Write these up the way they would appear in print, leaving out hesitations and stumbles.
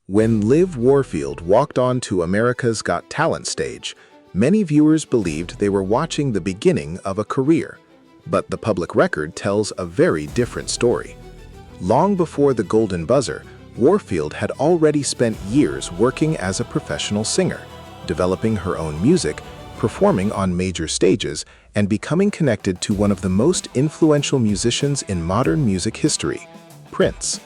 When Liv Warfield walked onto America's Got Talent stage, many viewers believed they were watching the beginning of a career. But the public record tells a very different story. Long before the Golden Buzzer, Warfield had already spent years working as a professional singer, developing her own music, performing on major stages, and becoming connected to one of the most influential musicians in modern music history, Prince.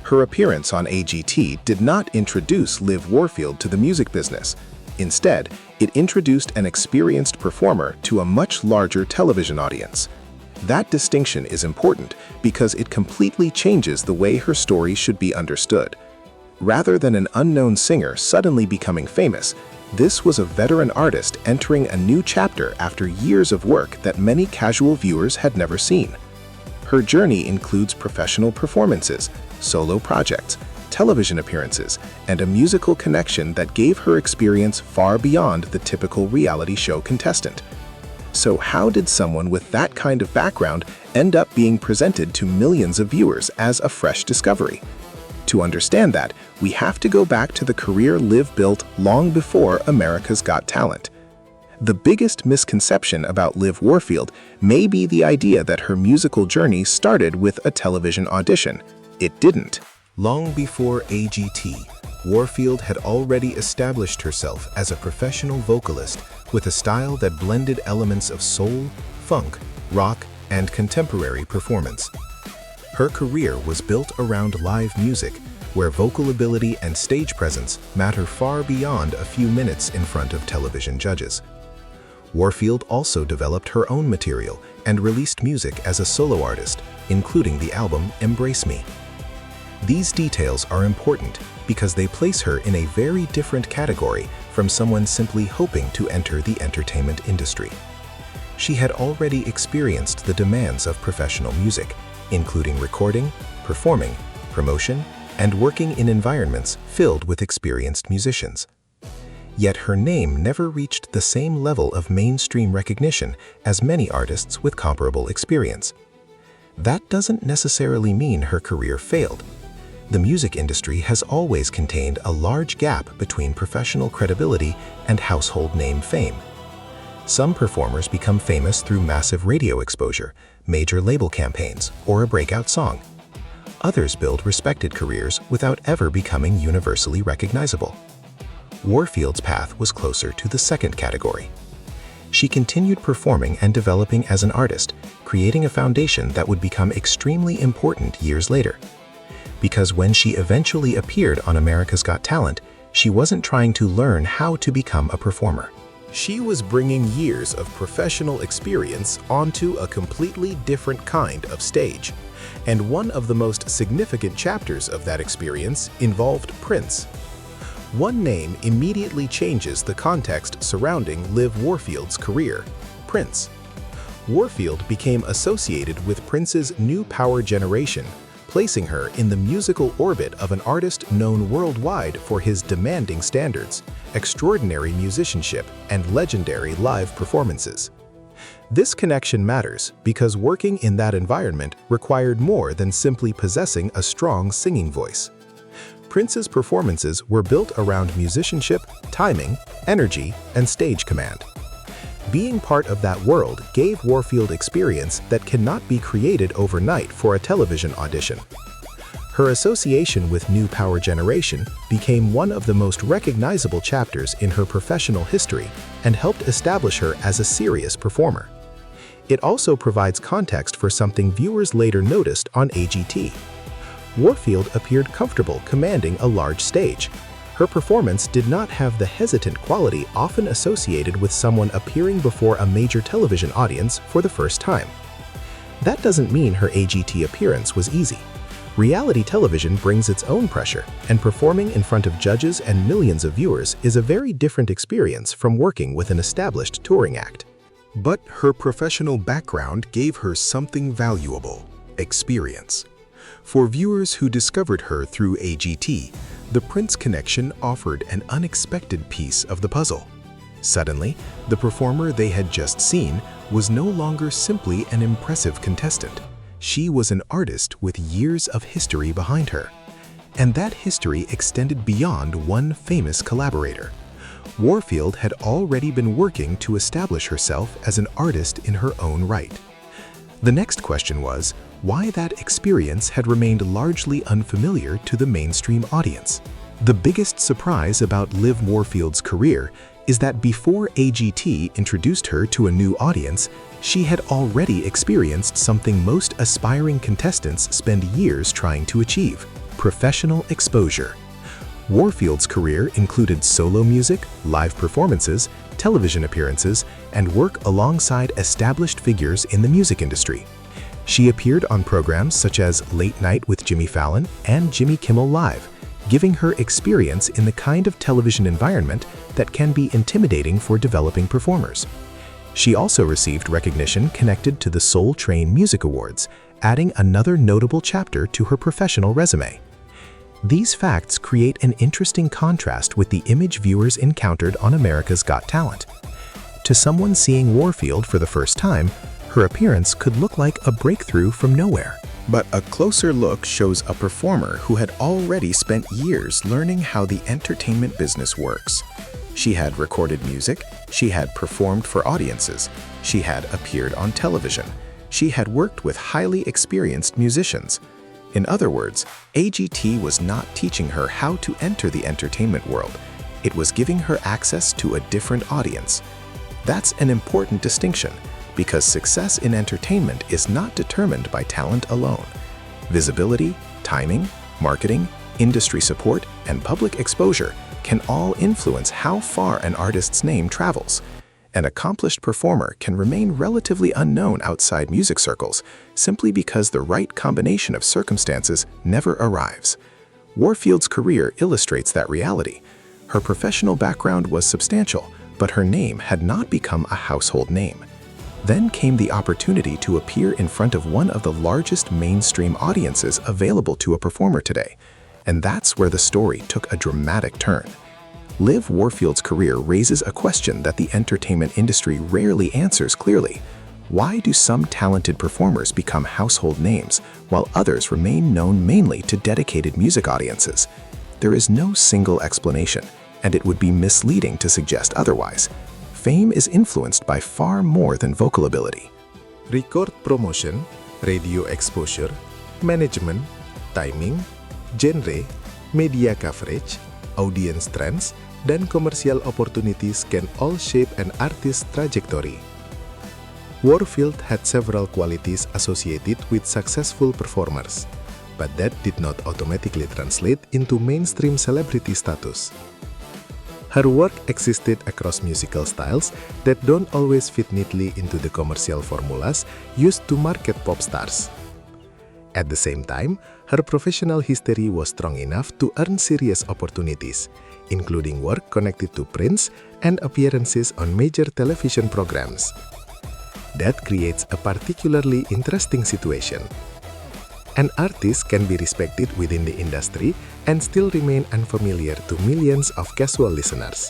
Her appearance on AGT did not introduce Liv Warfield to the music business. Instead, it introduced an experienced performer to a much larger television audience. That distinction is important because it completely changes the way her story should be understood. Rather than an unknown singer suddenly becoming famous, this was a veteran artist entering a new chapter after years of work that many casual viewers had never seen. Her journey includes professional performances, solo projects, television appearances, and a musical connection that gave her experience far beyond the typical reality show contestant. So how did someone with that kind of background end up being presented to millions of viewers as a fresh discovery? To understand that, we have to go back to the career Liv built long before America's Got Talent. The biggest misconception about Liv Warfield may be the idea that her musical journey started with a television audition. It didn't. Long before AGT, Warfield had already established herself as a professional vocalist with a style that blended elements of soul, funk, rock, and contemporary performance. Her career was built around live music, where vocal ability and stage presence matter far beyond a few minutes in front of television judges. Warfield also developed her own material and released music as a solo artist, including the album Embrace Me. These details are important because they place her in a very different category from someone simply hoping to enter the entertainment industry. She had already experienced the demands of professional music, including recording, performing, promotion, and working in environments filled with experienced musicians. Yet her name never reached the same level of mainstream recognition as many artists with comparable experience. That doesn't necessarily mean her career failed. The music industry has always contained a large gap between professional credibility and household name fame. Some performers become famous through massive radio exposure, major label campaigns, or a breakout song. Others build respected careers without ever becoming universally recognizable. Warfield's path was closer to the second category. She continued performing and developing as an artist, creating a foundation that would become extremely important years later. Because when she eventually appeared on America's Got Talent, she wasn't trying to learn how to become a performer. She was bringing years of professional experience onto a completely different kind of stage. And one of the most significant chapters of that experience involved Prince. One name immediately changes the context surrounding Liv Warfield's career: Prince. Warfield became associated with Prince's new power generation, placing her in the musical orbit of an artist known worldwide for his demanding standards, extraordinary musicianship, and legendary live performances. This connection matters because working in that environment required more than simply possessing a strong singing voice. Prince's performances were built around musicianship, timing, energy, and stage command. Being part of that world gave Warfield experience that cannot be created overnight for a television audition. Her association with new power generation became one of the most recognizable chapters in her professional history and helped establish her as a serious performer. It also provides context for something viewers later noticed on AGT. Warfield appeared comfortable commanding a large stage. Her performance did not have the hesitant quality often associated with someone appearing before a major television audience for the first time. That doesn't mean her AGT appearance was easy. Reality television brings its own pressure, and performing in front of judges and millions of viewers is a very different experience from working with an established touring act. But her professional background gave her something valuable: experience. For viewers who discovered her through AGT, the Prince connection offered an unexpected piece of the puzzle. Suddenly, the performer they had just seen was no longer simply an impressive contestant. She was an artist with years of history behind her. And that history extended beyond one famous collaborator. Warfield had already been working to establish herself as an artist in her own right. The next question was, why that experience had remained largely unfamiliar to the mainstream audience. The biggest surprise about Liv Warfield's career is that before AGT introduced her to a new audience, she had already experienced something most aspiring contestants spend years trying to achieve: professional exposure. Warfield's career included solo music, live performances, television appearances, and work alongside established figures in the music industry. She appeared on programs such as Late Night with Jimmy Fallon and Jimmy Kimmel Live, giving her experience in the kind of television environment that can be intimidating for developing performers. She also received recognition connected to the Soul Train Music Awards, adding another notable chapter to her professional resume. These facts create an interesting contrast with the image viewers encountered on America's Got Talent. To someone seeing Warfield for the first time, her appearance could look like a breakthrough from nowhere. But a closer look shows a performer who had already spent years learning how the entertainment business works. She had recorded music, she had performed for audiences, she had appeared on television, she had worked with highly experienced musicians. In other words, AGT was not teaching her how to enter the entertainment world. It was giving her access to a different audience. That's an important distinction, because success in entertainment is not determined by talent alone. Visibility, timing, marketing, industry support, and public exposure can all influence how far an artist's name travels. An accomplished performer can remain relatively unknown outside music circles simply because the right combination of circumstances never arrives. Warfield's career illustrates that reality. Her professional background was substantial, but her name had not become a household name. Then came the opportunity to appear in front of one of the largest mainstream audiences available to a performer today. And that's where the story took a dramatic turn. Liv Warfield's career raises a question that the entertainment industry rarely answers clearly. Why do some talented performers become household names, while others remain known mainly to dedicated music audiences? There is no single explanation, and it would be misleading to suggest otherwise. Fame is influenced by far more than vocal ability. Record promotion, radio exposure, management, timing, genre, media coverage, audience trends, dan commercial opportunities can all shape an artist's trajectory. Warfield had several qualities associated with successful performers, but that did not automatically translate into mainstream celebrity status. Her work existed across musical styles that don't always fit neatly into the commercial formulas used to market pop stars. At the same time, her professional history was strong enough to earn serious opportunities, including work connected to Prince and appearances on major television programs. That creates a particularly interesting situation. An artist can be respected within the industry and still remain unfamiliar to millions of casual listeners.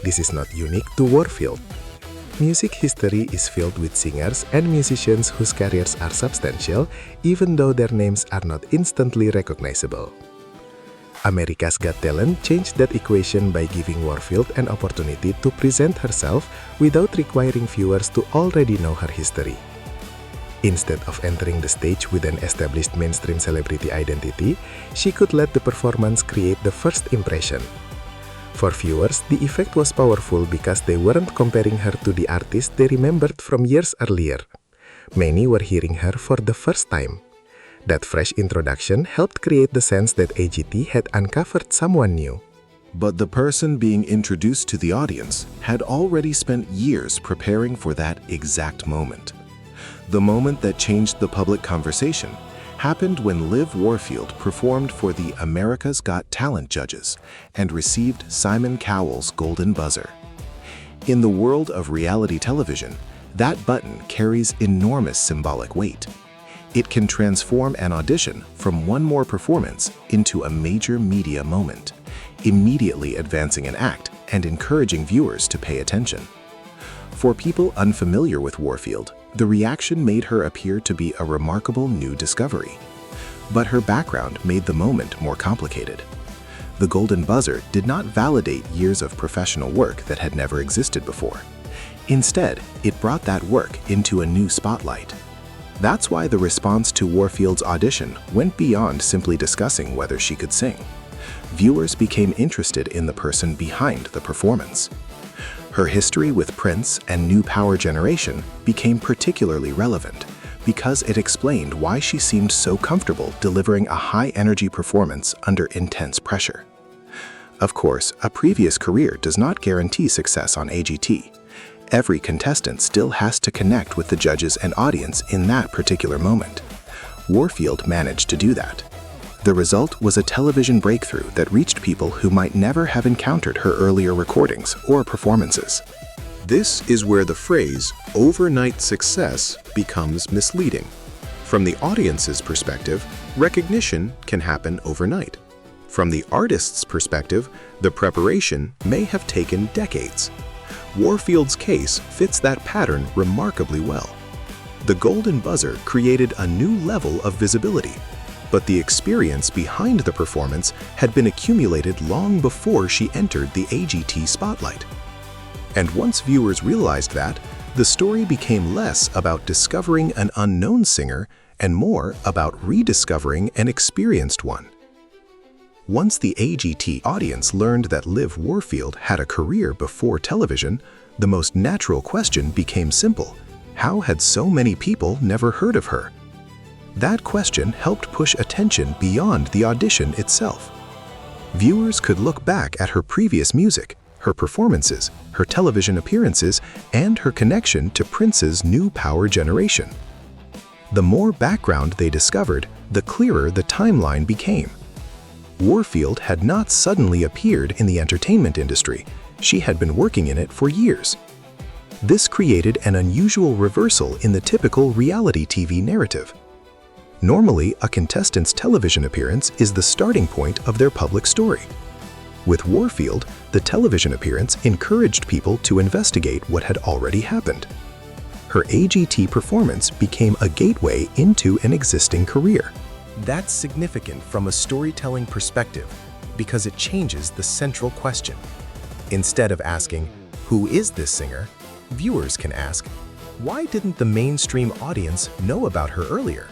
This is not unique to Warfield. Music history is filled with singers and musicians whose careers are substantial, even though their names are not instantly recognizable. America's Got Talent changed that equation by giving Warfield an opportunity to present herself without requiring viewers to already know her history. Instead of entering the stage with an established mainstream celebrity identity, she could let the performance create the first impression. For viewers, the effect was powerful because they weren't comparing her to the artist they remembered from years earlier. Many were hearing her for the first time. That fresh introduction helped create the sense that AGT had uncovered someone new. But the person being introduced to the audience had already spent years preparing for that exact moment. The moment that changed the public conversation happened when Liv Warfield performed for the America's Got Talent judges and received Simon Cowell's golden buzzer. In the world of reality television, that button carries enormous symbolic weight. It can transform an audition from one more performance into a major media moment, immediately advancing an act and encouraging viewers to pay attention. For people unfamiliar with Warfield, the reaction made her appear to be a remarkable new discovery. but her background made the moment more complicated. The golden buzzer did not validate years of professional work that had never existed before. Instead, it brought that work into a new spotlight. That's why the response to Warfield's audition went beyond simply discussing whether she could sing. Viewers became interested in the person behind the performance. Her history with Prince and New Power Generation became particularly relevant because it explained why she seemed so comfortable delivering a high-energy performance under intense pressure. Of course, a previous career does not guarantee success on AGT. Every contestant still has to connect with the judges and audience in that particular moment. Warfield managed to do that. The result was a television breakthrough that reached people who might never have encountered her earlier recordings or performances. This is where the phrase overnight success becomes misleading. From the audience's perspective, recognition can happen overnight. From the artist's perspective, the preparation may have taken decades. Warfield's case fits that pattern remarkably well. The golden buzzer created a new level of visibility, but the experience behind the performance had been accumulated long before she entered the AGT spotlight. And once viewers realized that, the story became less about discovering an unknown singer and more about rediscovering an experienced one. Once the AGT audience learned that Liv Warfield had a career before television, the most natural question became simple: how had so many people never heard of her? That question helped push attention beyond the audition itself. Viewers could look back at her previous music, her performances, her television appearances, and her connection to Prince's New Power Generation. The more background they discovered, the clearer the timeline became. Warfield had not suddenly appeared in the entertainment industry. She had been working in it for years. This created an unusual reversal in the typical reality TV narrative. Normally, a contestant's television appearance is the starting point of their public story. With Warfield, the television appearance encouraged people to investigate what had already happened. Her AGT performance became a gateway into an existing career. That's significant from a storytelling perspective because it changes the central question. Instead of asking, "Who is this singer?" viewers can ask, "Why didn't the mainstream audience know about her earlier?"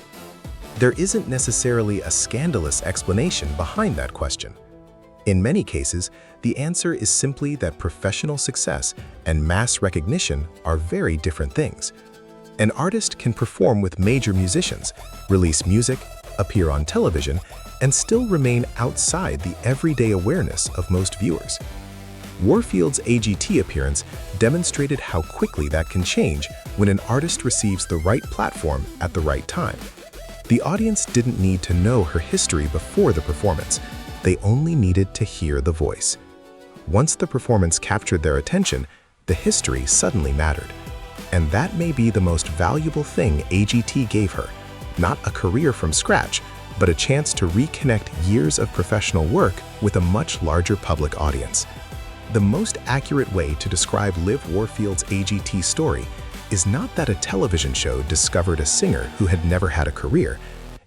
There isn't necessarily a scandalous explanation behind that question. In many cases, the answer is simply that professional success and mass recognition are very different things. An artist can perform with major musicians, release music, appear on television, and still remain outside the everyday awareness of most viewers. Warfield's AGT appearance demonstrated how quickly that can change when an artist receives the right platform at the right time. The audience didn't need to know her history before the performance. They only needed to hear the voice. Once the performance captured their attention, the history suddenly mattered. And that may be the most valuable thing AGT gave her, not a career from scratch, but a chance to reconnect years of professional work with a much larger public audience. The most accurate way to describe Liv Warfield's AGT story is not that a television show discovered a singer who had never had a career.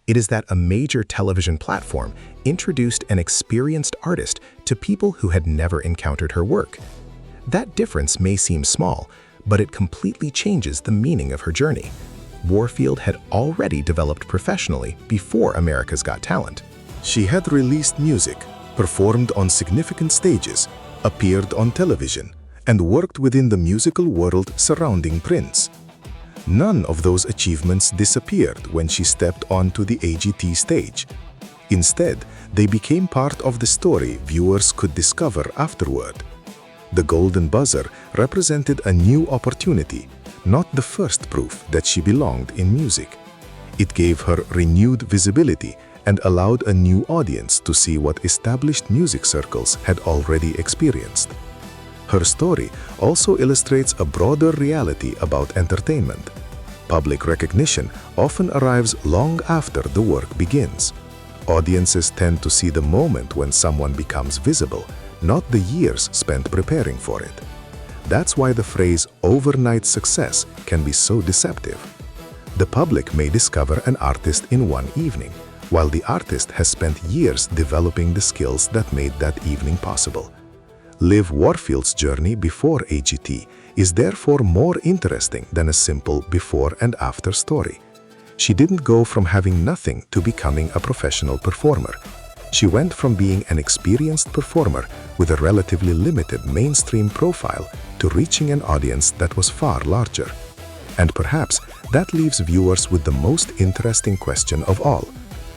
It is that a major television platform introduced an experienced artist to people who had never encountered her work. That difference may seem small, but it completely changes the meaning of her journey. Warfield had already developed professionally before America's Got Talent. She had released music, performed on significant stages, appeared on television, and worked within the musical world surrounding Prince. None of those achievements disappeared when she stepped onto the AGT stage. Instead, they became part of the story viewers could discover afterward. The golden buzzer represented a new opportunity, not the first proof that she belonged in music. It gave her renewed visibility and allowed a new audience to see what established music circles had already experienced. Her story also illustrates a broader reality about entertainment. Public recognition often arrives long after the work begins. Audiences tend to see the moment when someone becomes visible, not the years spent preparing for it. That's why the phrase overnight success can be so deceptive. The public may discover an artist in one evening, while the artist has spent years developing the skills that made that evening possible. Liv Warfield's journey before AGT is therefore more interesting than a simple before and after story. She didn't go from having nothing to becoming a professional performer. She went from being an experienced performer with a relatively limited mainstream profile to reaching an audience that was far larger. And perhaps that leaves viewers with the most interesting question of all.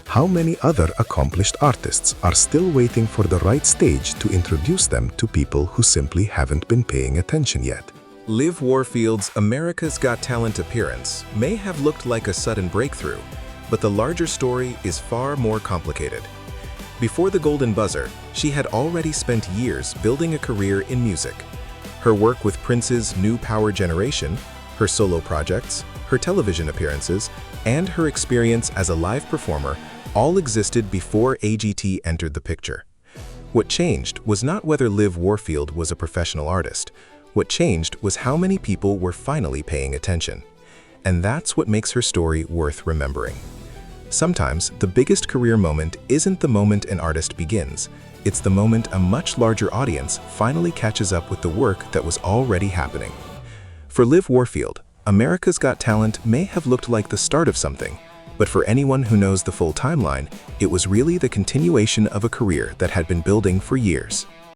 How many other accomplished artists are still waiting for the right stage to introduce them to people who simply haven't been paying attention yet? Liv Warfield's America's Got Talent appearance may have looked like a sudden breakthrough, but the larger story is far more complicated. Before the Golden Buzzer, she had already spent years building a career in music. Her work with Prince's New Power Generation, her solo projects, her television appearances, and her experience as a live performer all existed before AGT entered the picture. What changed was not whether Liv Warfield was a professional artist. What changed was how many people were finally paying attention. And that's what makes her story worth remembering. Sometimes the biggest career moment isn't the moment an artist begins. It's the moment a much larger audience finally catches up with the work that was already happening. For Liv Warfield, America's Got Talent may have looked like the start of something, but for anyone who knows the full timeline, it was really the continuation of a career that had been building for years.